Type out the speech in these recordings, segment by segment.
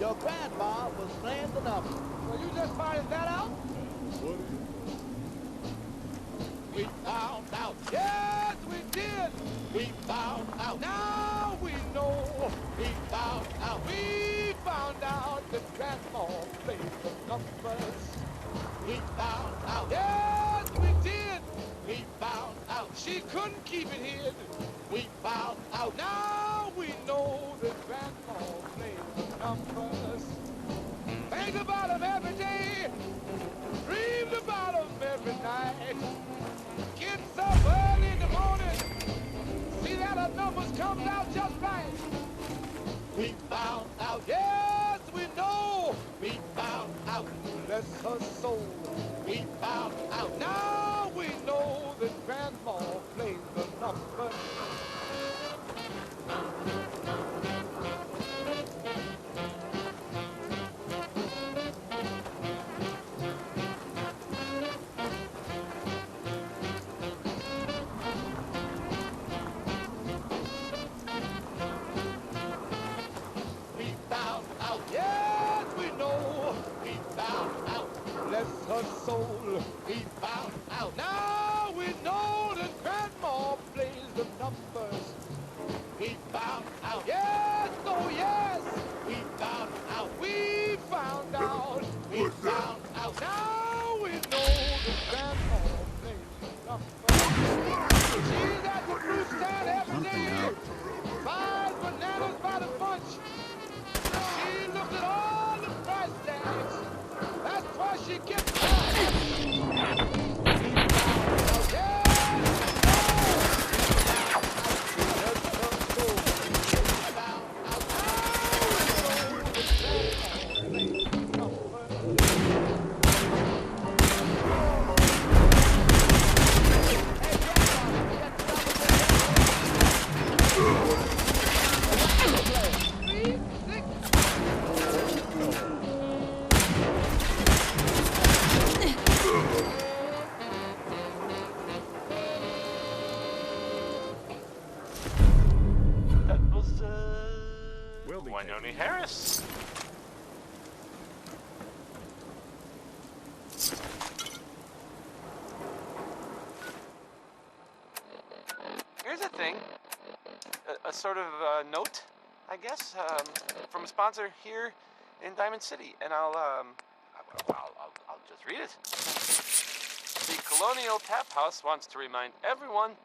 Your grandma was slaying the number. Well, you just finding that out? What? We found out. Yes, we did. We found out. Now we know. We found out. We found out that Grandma played the numbers. We found out. Yes, we did. We found out. She couldn't keep it hid. We found out. Now we know that Grandma played the numbers. Think about them every day. Dreamed about them every night. Gets up early in the morning. See that her numbers comes out just right. We found out. Yes, we know. We found out. Bless her soul. We found out. Now we know that Grandma played the numbers. We found out. Yes, we know. We found out. Bless her soul. We found out. Now we know that Grandma plays the numbers. We found out. Yes, oh yes, We found out. we found out. We found out. Now we know that Grandma plays the numbers. She's at the fruit stand every day. Buys bananas by the bunch. She looks at all the price tags. That's why she gets That was, Winoni Harris. Here's a thing. A sort of note, I guess, from a sponsor here in Diamond City. And I'll just read it. The Colonial Tap House wants to remind everyone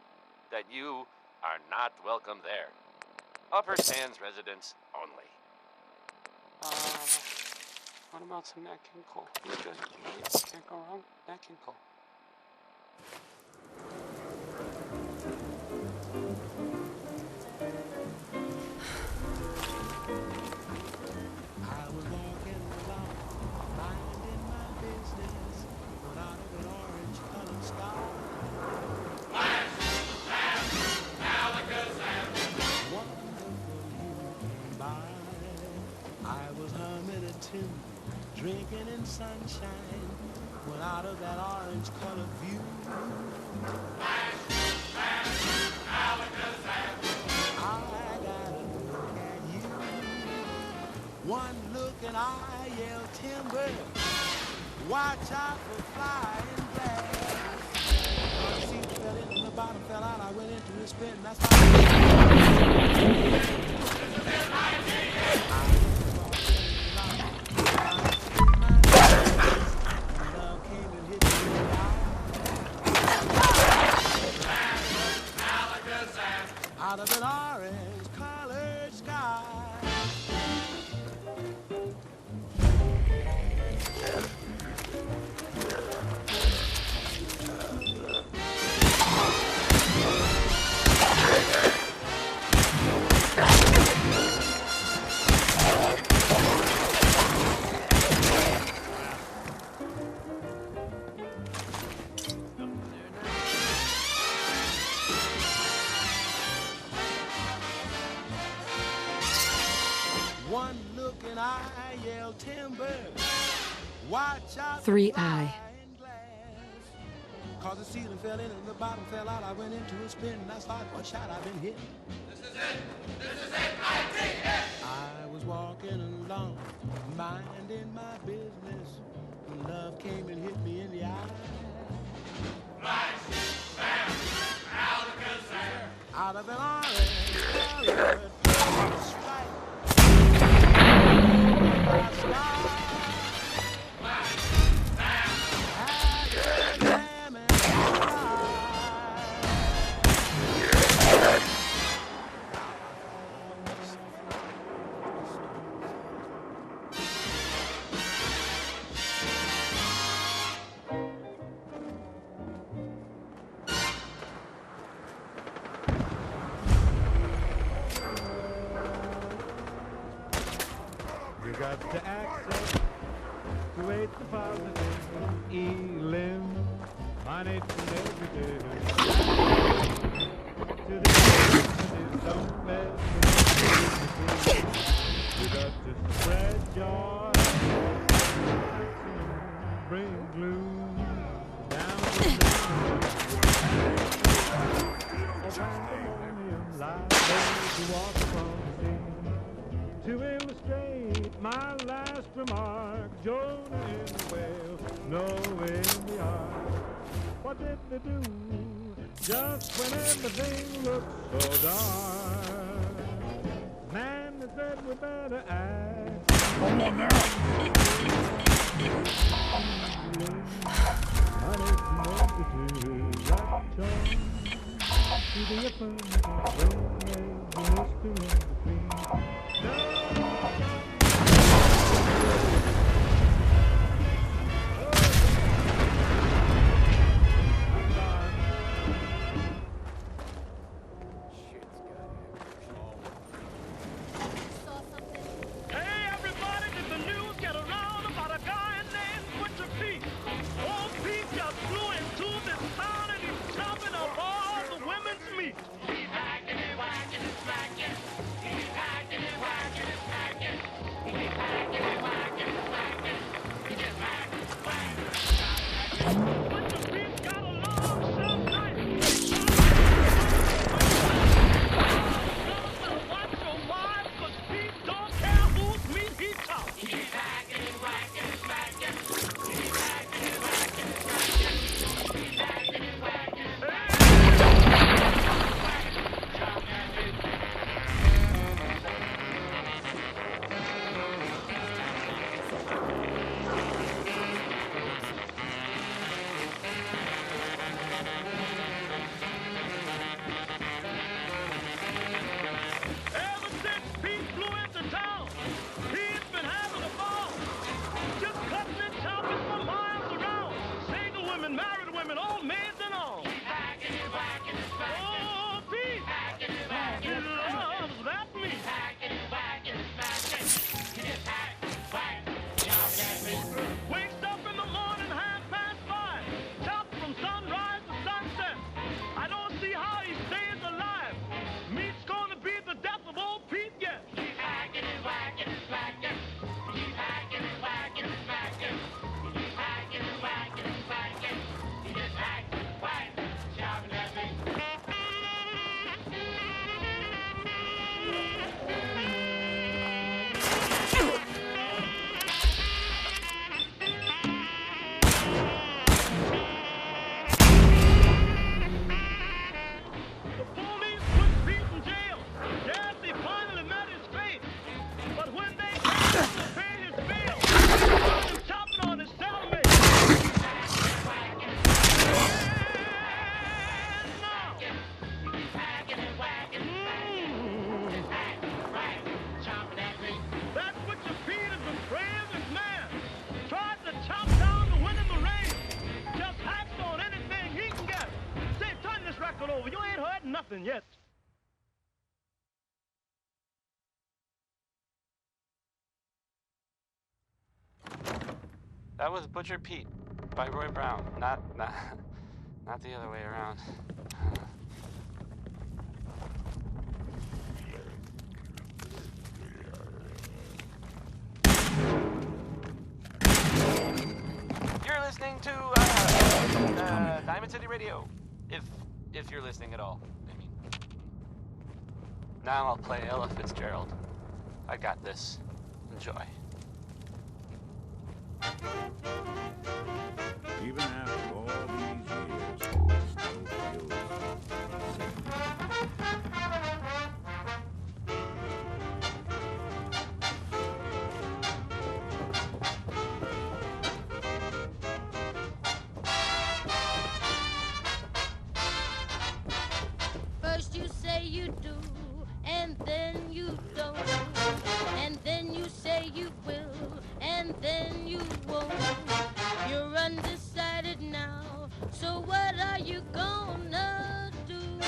that you are not welcome there. Upper Sands residents only. What about some Nat King Cole? You're good. Right? Can't go wrong. Nat King Cole. I was walking along, minding my business, when out of an orange-colored sky. Wonderful you came by. I was humming a tune, drinking in sunshine, when out of that orange-colored view. I got a look at you. One look and I yelled timber. Watch out for flying glass. The seat fell in, the bottom fell out. I went into a spin. That's why love came and hit me in the eye. Out of an orange-colored sky. One look and I yelled timber. Watch out. 3i. flying glass. Cause the ceiling fell in and the bottom fell out. I went into a spin and I started one shot. I've been hit. This is it. This is it. I-T-S. I was walking along, minding my business, when love came and hit me in the eye. Flash, bam, Alcazar. Out of an orange colored stripe, my sky. You got to access to wait the positive eliminate from every day. To the positive, don't mess with it. You got to spread joy, bring gloom down to the pandemonium lies those who walk upon the scene. To illustrate my last remark, Jonah in the whale, Noah in the ark. What did they do just when everything looked so dark? Man, they said we better act. Come on now. To the affirmative, when there's a mystery in between. Hey everybody, did the news get around about a guy named Butcher Pete? Old Pete just flew into this town and he's chopping up all the women's meat. He's hacking and whacking and smacking. He's hacking and whacking and smacking. He's hacking and whacking and smacking. He just hack, whack, Butcher Pete's got a long, sharp knife. Watch your wives, 'cause Pete don't care whose meat he chops. He's hacking and whacking and smacking. He's hacking and whacking and smacking. He's hacking and whacking and smacking. Ever since Pete flew into town, he's been having a ball. Just cutting and chopping for miles around. Single women, married women, old maids and all. He's hacking and whacking and smacking. Oh, Pete! Hacking and whacking and smacking. He loves that meat. He's hacking and whacking and smacking. He just hack, whack, chop that meat. Wakes up in the morning, 5:30. Chops from sunrise to sunset. I don't see how he stays alive. Meat's gonna be the death of old Pete yet. He's hacking and whacking and smacking. He's hacking and whacking and smacking. He's hacking and whacking and smacking. He just hack, whack, chopping that meat. The police put Pete in jail. Yes, he finally met his fate. But when they came to pay his bill, he found him chopping on his cellmate. He's hacking and whacking and smacking. Just hack, whack, chopping that meat. That's what your Pete is the bravest man. Tried to chop down the wind in the rain. Just hacks on anything he can get. Say, turn this record over. You ain't heard nothing yet. That was Butcher Pete by Roy Brown. Not the other way around. You're listening to Diamond City Radio. If you're listening at all. I mean. Now I'll play Ella Fitzgerald. I got this. Enjoy. Even after all these years, it still feels the same. First you say you do, and then you don't. And then you say you will, and then you won't. You're undecided now, so what are you gonna do?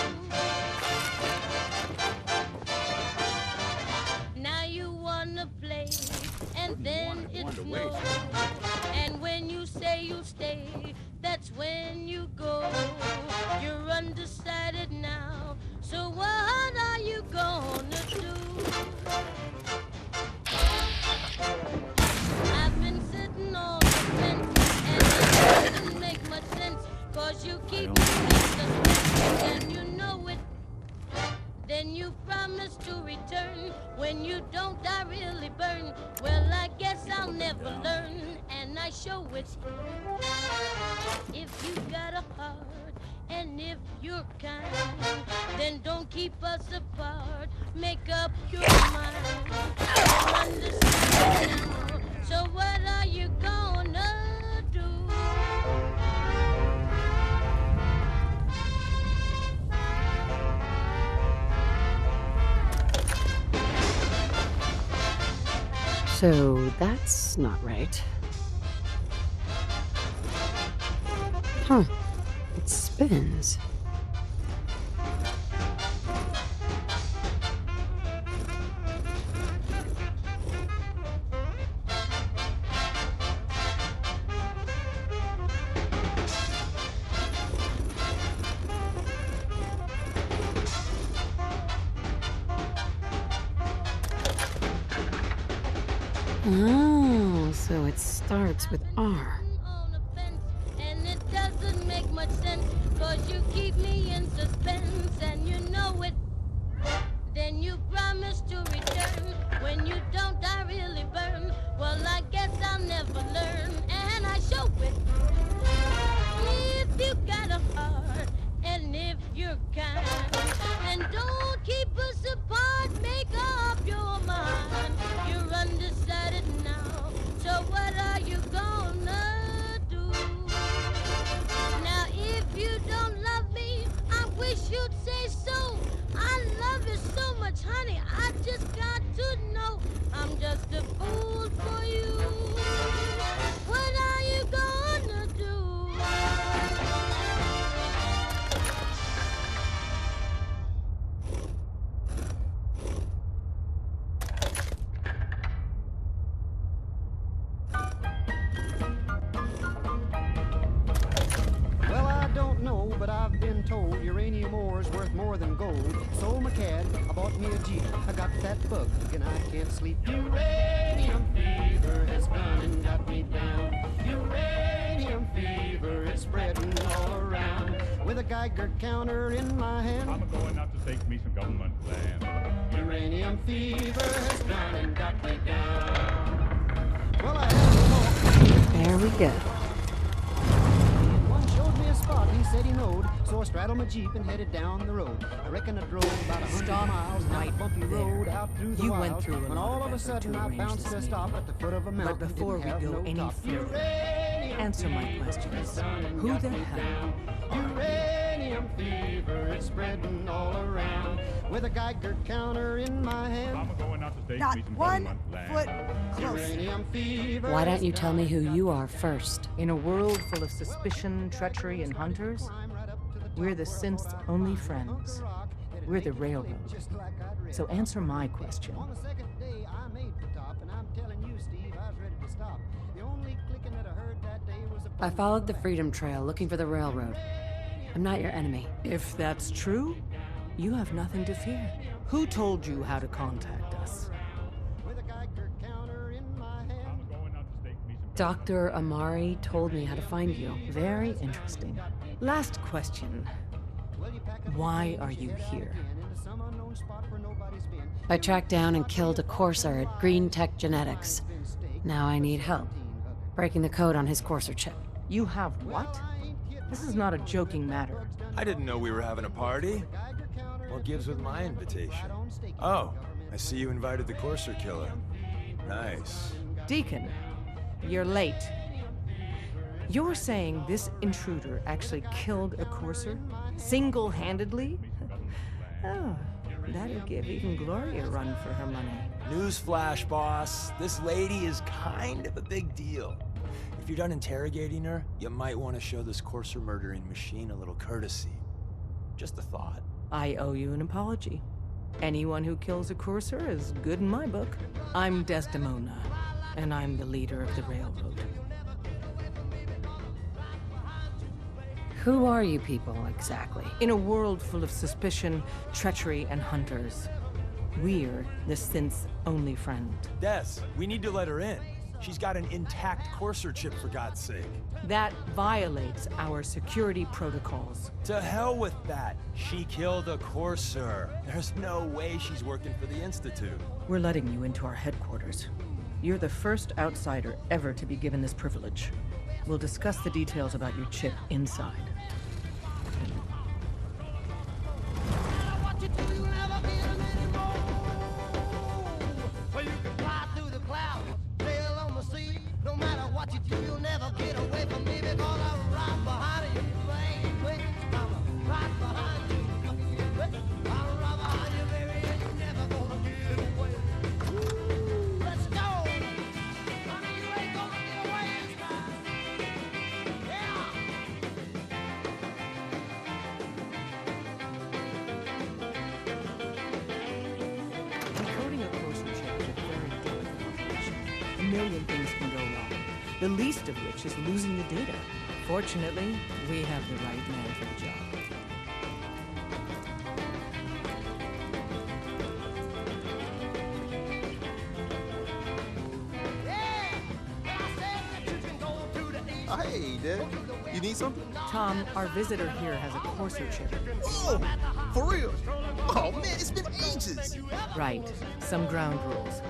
Now you wanna play, and then it's no. And when you say you'll stay, that's when you go. You're undecided now, so what are you gonna do? I've been sitting on the fence, and it doesn't make much sense, 'cause you keep me in suspense, and you know it. Then you promise to return. When you don't, I really burn. Well, I guess I'll never learn, and I show it. If you got a heart, and if you're kind, then don't keep us apart. Make up your mind. I understand now. So what are you gonna do? So that's not right. Huh. It spins. Oh, so it starts with R. On a fence, and it doesn't make much sense, 'cause you keep me in suspense, and you know it. Then you promise to return. When you don't, I really burn. Well, I guess I'll never learn, and I show it. If you got a heart, and if you're kind, and don't keep us apart, make up your mind. You're undecided now, so what are you gonna do? Now, if you don't love me, I wish you'd say so. I love you so much, honey, I just got to know. I'm just a fool for you. What are you gonna do? Well, I don't know, but I've been told uranium ore is worth more than gold. So my cat, I bought me a Jeep. I got that bug and I can't sleep. Uranium fever has come and got me down. Uranium fever is spreading all around. With a Geiger counter in my hand. I'm going out to take me some government land. Uranium fever has gone and got me down. Well, I had to walk. There we go. One showed me a spot he said he knowed, so I straddled my Jeep and headed down the road. I reckon I drove about 100 miles down a bumpy road out through the You wilds. went through a when lot all of of a effort sudden to I arrange bounced this to a meeting. stop at the foot of a mountain. But before Didn't we have go no any top. further, Uranium answer my fever questions. has gone and Who got the me hell down. Uranium fever is spreading all around. With a Geiger counter in my hand. I'm going out to take Not me some one government land. foot closer. Uranium fever. Why don't has you tell me who gone you and are first? In a world full of suspicion, treachery, and hunters, we're the synth's only friends. We're the railroad. So answer my question. On the second day, I made the top, and I'm telling you, Steve, I was ready to stop. The only clicking that I heard that day was a I followed the Freedom Trail looking for the railroad. I'm not your enemy. If that's true, you have nothing to fear. Who told you how to contact us? with a Geiger counter in my hand. I'm going out to take me some Dr. Amari told me how to find you. Very interesting. Last question. Why are you here? I tracked down and killed a courser at Green Tech Genetics. Now I need help. Breaking the code on his courser chip. You have what? This is not a joking matter. I didn't know we were having a party. What gives with my invitation? Oh, I see you invited the courser killer. Nice. Deacon, you're late. You're saying this intruder actually killed a courser? Single-handedly? Oh, that'd give even Gloria a run for her money. Newsflash, boss. This lady is kind of a big deal. If you're done interrogating her, you might want to show this courser murdering machine a little courtesy. Just a thought. I owe you an apology. Anyone who kills a courser is good in my book. I'm Desdemona, and I'm the leader of the railroad. Who are you people, exactly? In a world full of suspicion, treachery, and hunters, we're the synth's only friend. Des, we need to let her in. She's got an intact courser chip, for God's sake. That violates our security protocols. To hell with that. She killed a courser. There's no way she's working for the Institute. We're letting you into our headquarters. You're the first outsider ever to be given this privilege. We'll discuss the details about your chip inside. Well, you can fly through the clouds, sail on the sea. No matter what you do, you'll never get away from me because I'm right behind you. I'm right behind you. I'm right behind you, baby, and you're never gonna get away. Let's go! Honey, you ain't gonna get away this time. Yeah! Encoding a courser chip is a very delicate operation. A million things can go wrong, the least of which is losing the data. Fortunately, we have the right man for the job. Hey, Dad. You need something? Tom, our visitor here has a courser chip. Oh, for real? Oh, man, it's been ages. Right, some ground rules.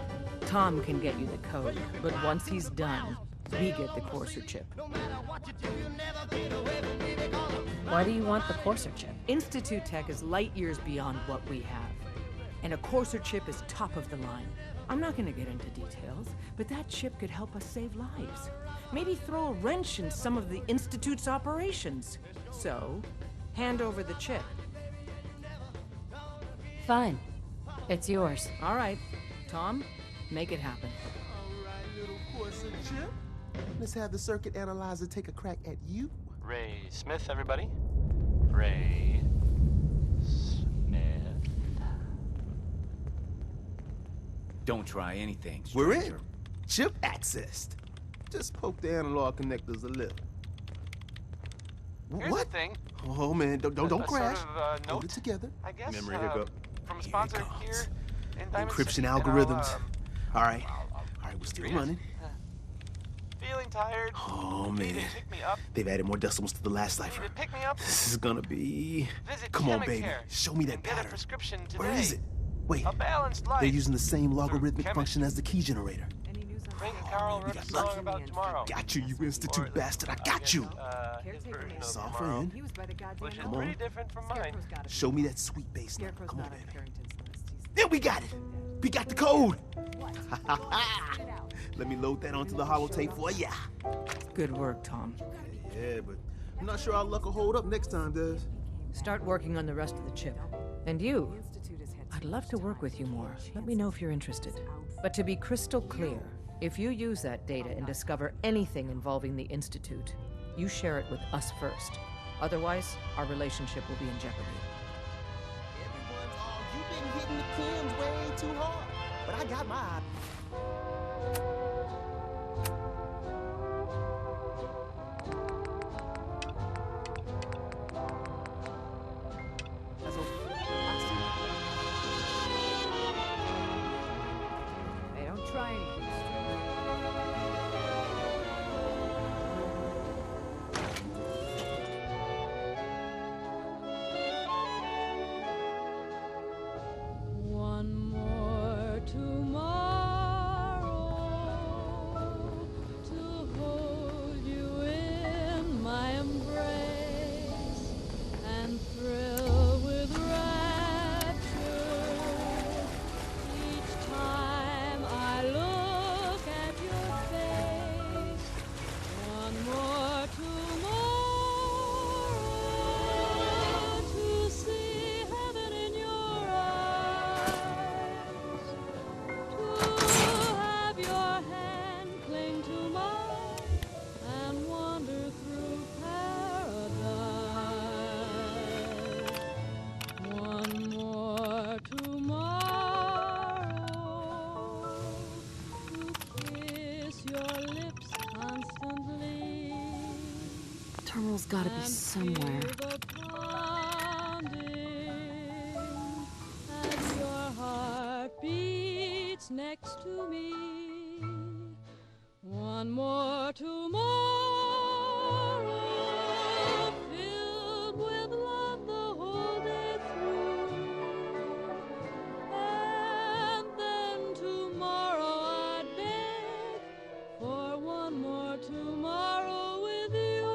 Tom can get you the code, but once he's done, we get the courser chip. Why do you want the courser chip? Institute Tech is light years beyond what we have. And a courser chip is top of the line. I'm not gonna get into details, but that chip could help us save lives. Maybe throw a wrench in some of the Institute's operations. So, hand over the chip. Fine. It's yours. All right. Tom, make it happen. All right, little courser chip. Let's have the circuit analyzer take a crack at you. Ray Smith, everybody. Ray Smith. Don't try anything, We're stranger. in. Chip accessed. Just poke the analog connectors a little. Here's What? the thing. Oh, man, don't A crash. Sort of, Hold note, it together. I guess. Memory hiccup. From a Here it sponsor comes. here in Diamond Encryption City, and I'll, algorithms. All right. I'll All right, we're still read it. running. Feeling tired. Oh, Need man. to pick me up. They've added more decimals to the last Need cipher. to pick me up. This is gonna be... Visit Come on, Chemicare baby. Show me that and get a pattern. prescription today. Where is it? Wait, A balanced life. they're using the same logarithmic chemist. function as the key generator. Frank and Carl wrote a got song lucky. about tomorrow. Got you, you Or institute at bastard. I least, got guess, you. His version of Soft tomorrow, friend. which is Come pretty on. different from mine. Show me that sweet bass now. Come on, baby. There, we got it. We got the code. Let me load that onto the holotape for ya. Good work, Tom. Yeah, but I'm not sure our luck will hold up next time, Des. Start working on the rest of the chip. And you, I'd love to work with you more. Let me know if you're interested. But to be crystal clear, if you use that data and discover anything involving the Institute, you share it with us first. Otherwise, our relationship will be in jeopardy. You've been hitting the Kims way too hard. But I got my... Hey, don't try anything. terminal's gotta be somewhere. As your heart beats next to me, one more tomorrow, filled with love the whole day through, and then tomorrow I'd beg for one more tomorrow with you.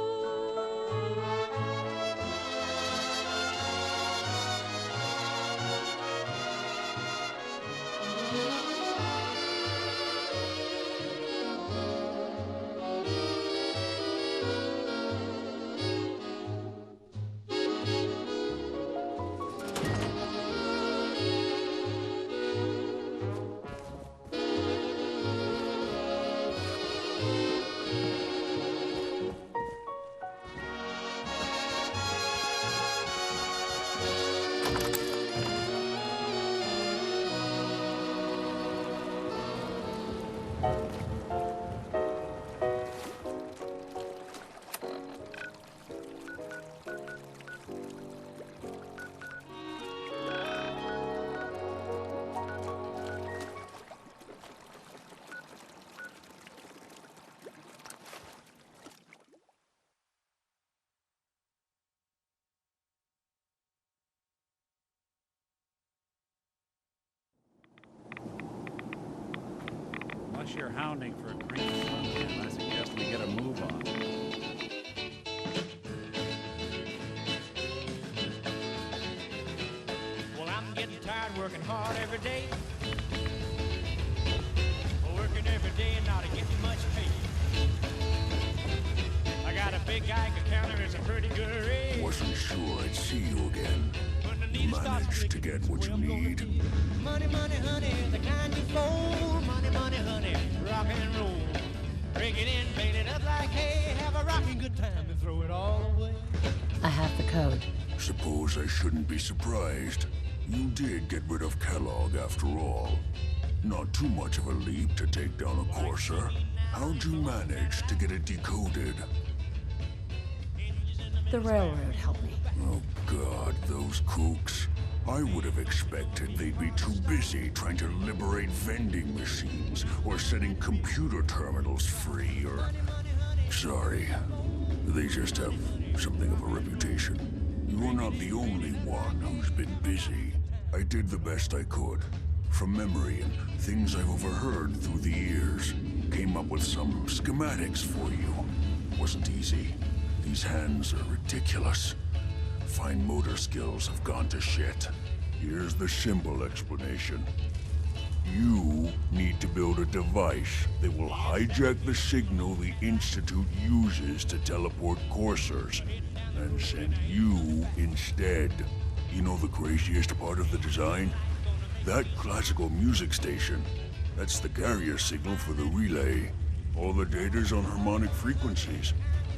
Unless you're hounding for a green suntan, I suggest we get a move on. Well, I'm getting tired working hard every day. Working every day and not getting much pay. I got a big Geiger counter, it's a pretty good rate. Wasn't sure I'd see you again. Managed to get what you need. Money, money, honey, the kind you fold. Money, money, honey, rock and roll. Break it in, bait it up like hay. Have a rocking good time and throw it all away. I have the code. Suppose I shouldn't be surprised. You did get rid of Kellogg after all. Not too much of a leap to take down a Courser. How'd you manage to get it decoded? The railroad helped me. Oh God, those kooks. I would have expected they'd be too busy trying to liberate vending machines or setting computer terminals free or... Sorry, they just have something of a reputation. You're not the only one who's been busy. I did the best I could. From memory and things I've overheard through the years. Came up with some schematics for you. Wasn't easy. These hands are ridiculous. Fine motor skills have gone to shit. Here's the simple explanation. You need to build a device that will hijack the signal the Institute uses to teleport coursers, and send you instead. You know the craziest part of the design? That classical music station. That's the carrier signal for the relay. All the data's on harmonic frequencies.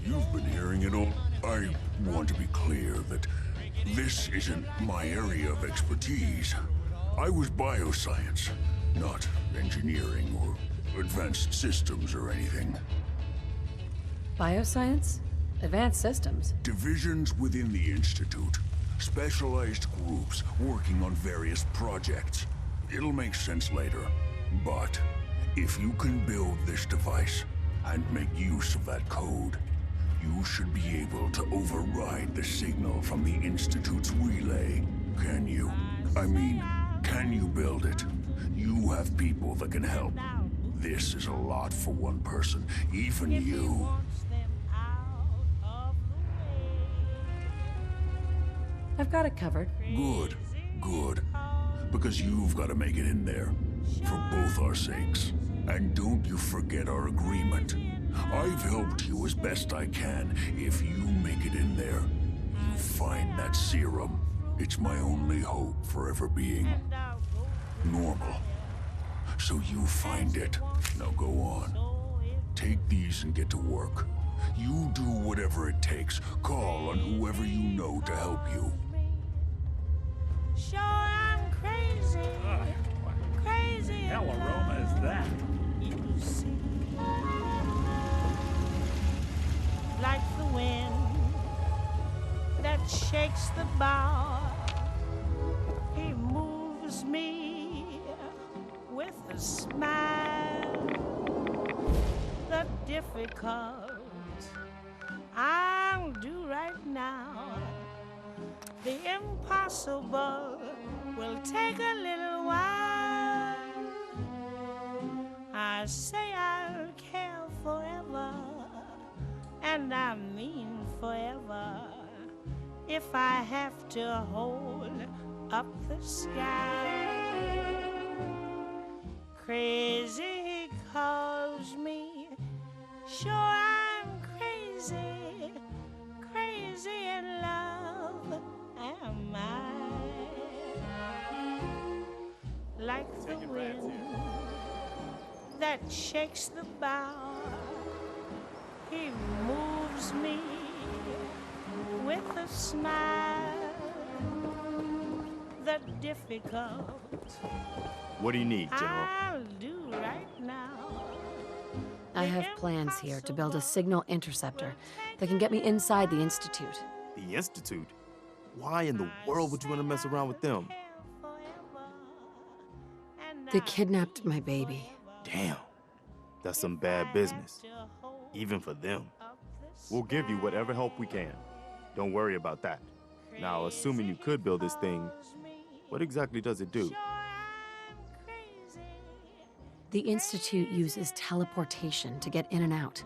You've been hearing it all. I want to be clear that this isn't my area of expertise. I was bioscience, not engineering or advanced systems or anything. Bioscience? Advanced systems? Divisions within the Institute. Specialized groups working on various projects. It'll make sense later. But if you can build this device and make use of that code, you should be able to override the signal from the Institute's relay. Can you? I mean, can you build it? You have people that can help. This is a lot for one person, even you. I've got it covered. Good, good. Because you've got to make it in there. For both our sakes. And don't you forget our agreement. I've helped you as best I can. If you make it in there, you find that serum. It's my only hope for ever being normal. So you find it. Now go on. Take these and get to work. You do whatever it takes. Call on whoever you know to help you. Sure, I'm crazy. Crazy. Hell aroma is that? You see, like the wind shakes the bough. He moves me with a smile. The difficult I'll do right now. The impossible will take a little while. I say I'll care forever, and I mean forever, if I have to hold up the sky. Crazy he calls me, sure I'm crazy, crazy in love am I. Like the wind that shakes the bough, he moves me with a smile. The difficult What do you need, General? I'll do right now. I have plans here to build a signal interceptor that can get me inside the Institute. The Institute? Why in the world would you want to mess around with them? They kidnapped my baby. Damn. That's some bad business. Even for them. We'll give you whatever help we can. Don't worry about that. Now, assuming you could build this thing, what exactly does it do? The Institute uses teleportation to get in and out.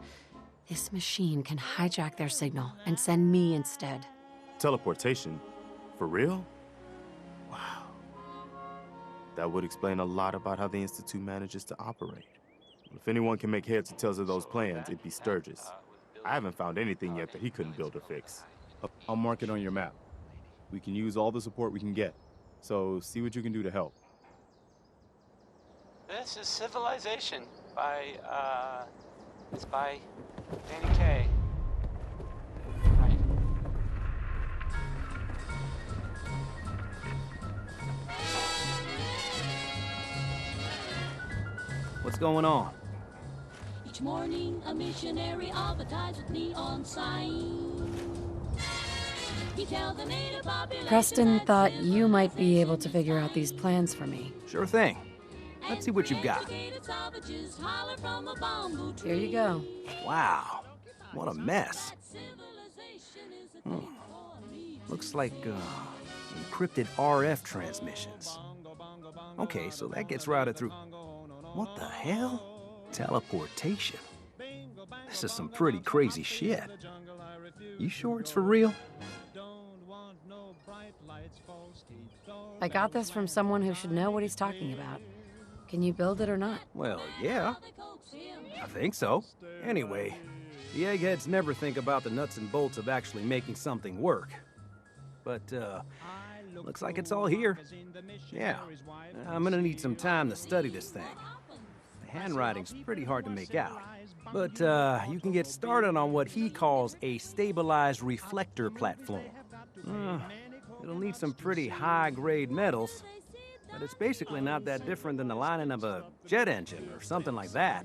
This machine can hijack their signal and send me instead. Teleportation? For real? Wow. That would explain a lot about how the Institute manages to operate. If anyone can make heads or tails of those plans, it'd be Sturgis. I haven't found anything yet that he couldn't build or fix. I'll mark it on your map. We can use all the support we can get. So see what you can do to help. This is Civilization by, it's by Danny Kaye. Right. What's going on? Each morning, a missionary advertised with neon signs. He tells the native population Preston thought you might be able to figure out these plans for me. Sure thing. Let's see what you've got. Here you go. Wow, what a mess. Looks like encrypted RF transmissions. Okay, so that gets routed through... What the hell? Teleportation. This is some pretty crazy shit. You sure it's for real? I got this from someone who should know what he's talking about. Can you build it or not? Well, yeah. I think so. Anyway, the eggheads never think about the nuts and bolts of actually making something work. But, looks like it's all here. Yeah, I'm gonna need some time to study this thing. The handwriting's pretty hard to make out. But, you can get started on what he calls a stabilized reflector platform. It'll need some pretty high-grade metals, but it's basically not that different than the lining of a jet engine or something like that.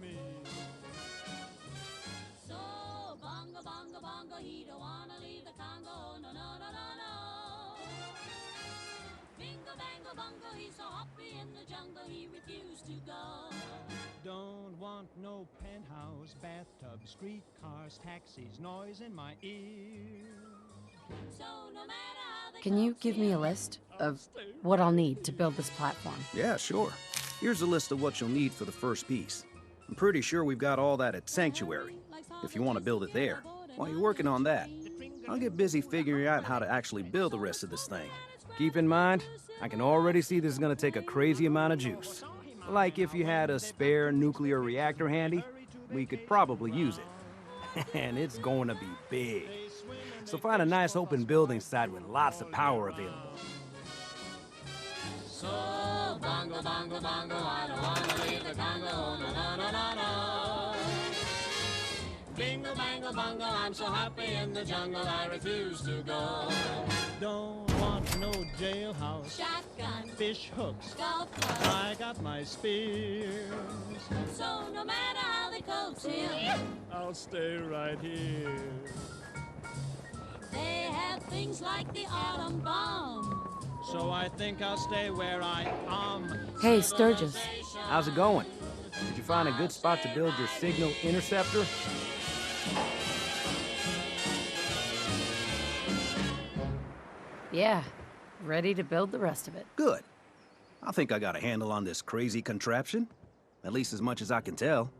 Don't want no penthouse, bathtub, streetcars, taxis, noise in my ear. Can you give me a list of what I'll need to build this platform? Yeah, sure. Here's a list of what you'll need for the first piece. I'm pretty sure we've got all that at Sanctuary, if you want to build it there. While you're working on that, I'll get busy figuring out how to actually build the rest of this thing. Keep in mind, I can already see this is gonna take a crazy amount of juice. Like if you had a spare nuclear reactor handy, we could probably use it. And it's going to be big. So find a nice open building site with lots of power available. So, bongo, bongo, bongo, I don't wanna leave the Congo, no, no, no, no, no. Bingo, bango, bongo, I'm so happy in the jungle, I refuse to go. Don't want no jailhouse, shotgun, fish hooks, golf club. I got my spears. So no matter how they coax him, I'll stay right here. They have things like the atom bomb. So I think I'll stay where I am. Hey, Sturgis. How's it going? Did you find a good spot to build your signal interceptor? Yeah, ready to build the rest of it. Good. I think I got a handle on this crazy contraption. At least as much as I can tell.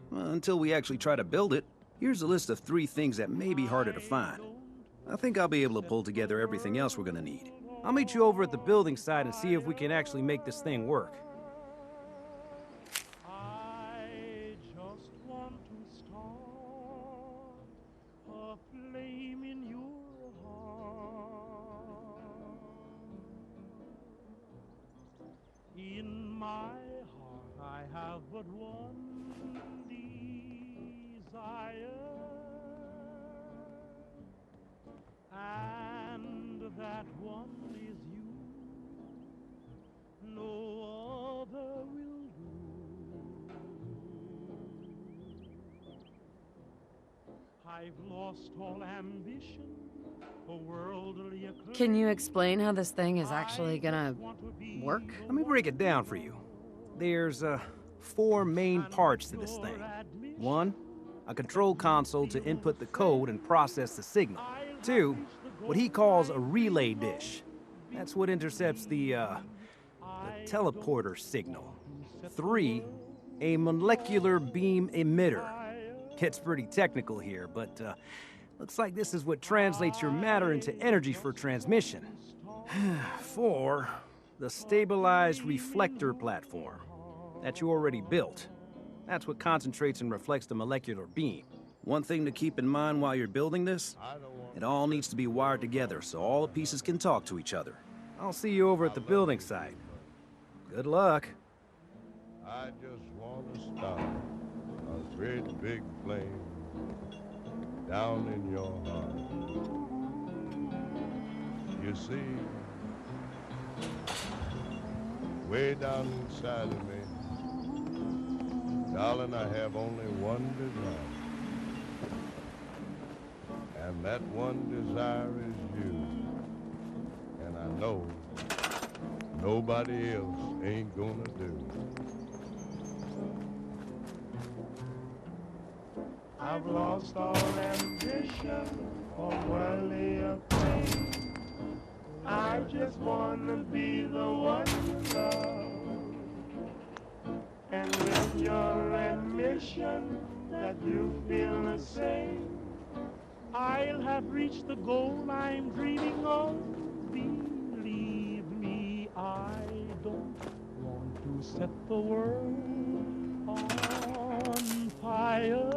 Well, until we actually try to build it, here's a list of 3 things that may be harder to find. I think I'll be able to pull together everything else we're gonna need. I'll meet you over at the building site and see if we can actually make this thing work. I just want to start a flame in your heart. In my heart I have but one desire, and that one is you. No other will do. I've lost all ambition for worldly acclaim. Can you explain how this thing is actually gonna work? Let me break it down for you. There's 4 main parts to this thing. 1, a control console to input the code and process the signal. 2, what he calls a relay dish. That's what intercepts the teleporter signal. 3, a molecular beam emitter. Gets pretty technical here, but looks like this is what translates your matter into energy for transmission. 4, the stabilized reflector platform that you already built. That's what concentrates and reflects the molecular beam. One thing to keep in mind while you're building this, it all needs to be wired together so all the pieces can talk to each other. I'll see you over at the building site. Good luck. I just want to start a great big flame down in your heart. You see, way down inside of me, darling, I have only one desire. And that one desire is you. And I know nobody else ain't gonna do. I've lost all ambition for worldly acclaim. I just wanna be the one you love. And with your admission that you feel the same, I'll have reached the goal I'm dreaming of. Believe me, I don't want to set the world on fire.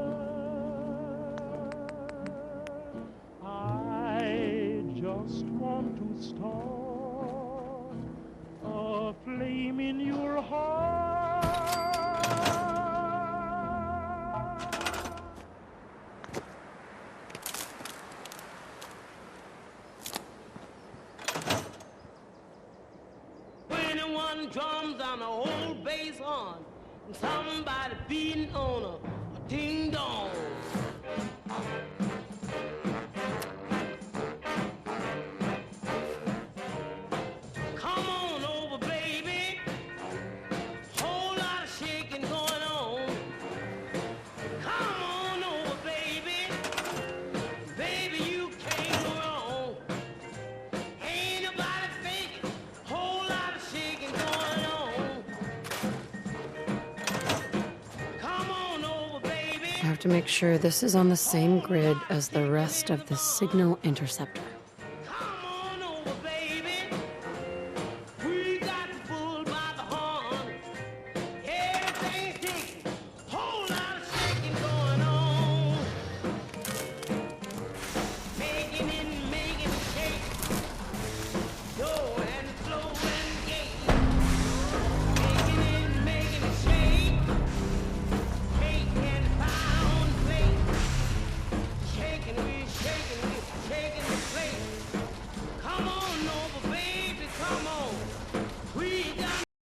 I just want to start a flame in your heart. Drums on a whole bass horn, and somebody beating on a ding dong. Come on over, baby. Whole lot of shaking going on. Come on over, baby. Baby, you can't go wrong. Ain't nobody faking. Whole lot of shaking going on. Come on over, baby. I have to make sure this is on the same grid as the rest of the signal interceptor.